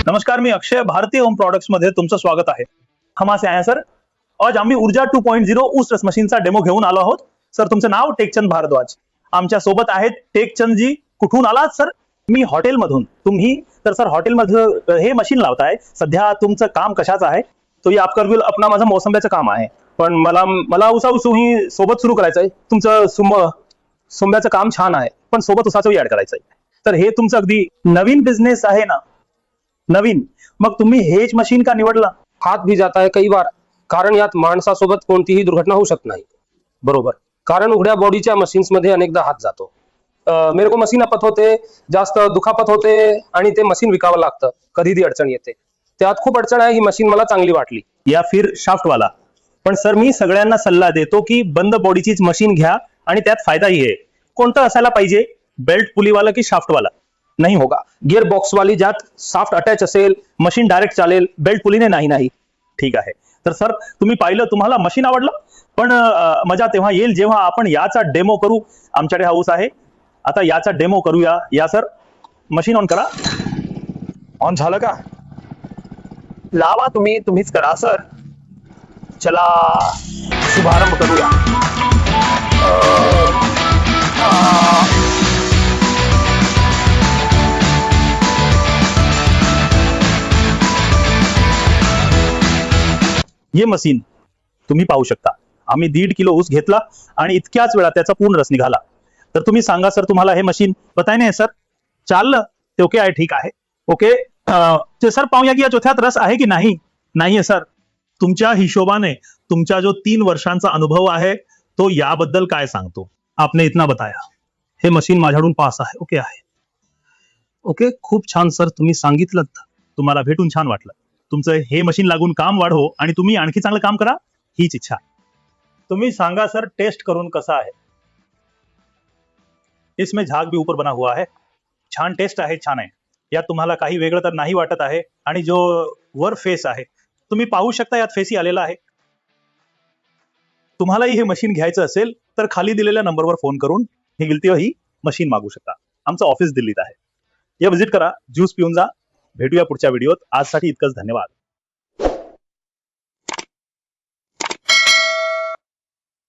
नमस्कार, मी अक्षय, भारतीय home products मध्ये तुमचं स्वागत आहे. हम असे आहे सर. आज आम्ही ऊर्जा 2.0 ऊस रस मशीनचा डेमो घेऊन आलो आहोत. सर, तुमचं नाव टेकचंद भारद्वाज. आमच्या सोबत आहेत टेकचंदजी. कुठून आलात सर? मी हॉटेलमधून. तुम्ही तर सर हॉटेलमध्ये हे मशीन लावताय. सध्या तुमचं काम कशाचं आहे? तो आप करविल अपना माझं मोसंब्याचं काम आहे. पण मला उसाही सोबत सुरू करायचं आहे. तुमचं सोंब्याचं काम छान आहे, पण सोबत उसाचंही ऍड करायचं आहे. तर हे तुमचं अगदी नवीन बिझनेस आहे ना? नवीन. मग तुम्ही हेच मशीन का निवडला? हात भी जाता है कई बार, कारण यात माणसासोबत कोणतीही दुर्घटना होऊ शकत नाही. बरोबर. कारण उघड्या बॉडीच्या मशीन्स मध्ये अनेकदा हात जातो. मेरे को मशीन अपत होते, जास्त दुखापत होते आणि ते मशीन विकावं लागतं. कधीही अडचण येते. त्यात खूप अडचण आहे. ही मशीन मला चांगली वाटली. या फिर शाफ्ट वाला. पण सर, मी सगळ्यांना सल्ला देतो की बंद बॉडीचीच मशीन घ्या आणि त्यात फायदाही आहे. कोणतं असायला पाहिजे? बेल्ट पुलीवाला की शाफ्ट वाला? नहीं होगा. गियर बॉक्स वाली ज्यात साफ्ट अटॅच असेल, मशीन डायरेक्ट चालेल, बेल्ट पुलीने नाही. ठीक आहे. तर सर, तुम्ही पाहिलं, तुम्हाला मशीन आवडलं. पण मजा तेव्हा येईल जेव्हा आपण याचा डेमो करू. आमच्याकडे हाऊस आहे. आता याचा डेमो करूया. या सर, मशीन ऑन करा. ऑन झालं का? लावा, तुम्हीच करा सर. चला शुभारंभ करूया. ये मशीन तुम्ही पाहू शकता. आम्ही 1.5 किलो ऊस घेतला आणि इतक्याच वेळात त्याचा पूर्ण रस निघाला. तर तुम्ही सांगा सर, तुम्हाला हे मशीन पताय नाही सर? चाललं ते ओके आहे? ठीक आहे. ओके. ते सर पाहूया की या चौथ्यात रस आहे की नाही? नाहीये सर. तुमच्या हिशोबाने तुमचा जो 3 वर्षांचा अनुभव आहे तो याबद्दल काय सांगतो? आपने इतना बताया. हे मशीन माझ्याकडून पास आहे. ओके आहे. ओके, खूप छान सर, तुम्ही सांगितलं. तुम्हाला भेटून छान वाटलं. तुमचं हे मशीन लागून काम वाढो आणि तुम्ही आणखी चांगलं काम करा, हीच इच्छा. तुम्ही सांगा सर, टेस्ट करून कसा आहे? इसमें झाग भी ऊपर बना हुआ है. छान टेस्ट आहे, छान आहे. यात तुम्हाला काही वेगळं तर नाही वाटत आहे. आणि जो वर फेस आहे, तुम्ही पाहू शकता, यात फेसी आलेला आहे. तुम्हालाही हे मशीन घ्यायचं असेल तर खाली दिलेल्या नंबरवर फोन करून ही मशीन मागू शकता. आमचं ऑफिस दिल्लीत आहे. या व्हिजिट करा, ज्यूस पिऊन जा. भेटूया पुढच्या व्हिडिओत. आजसाठी इतकंच. धन्यवाद.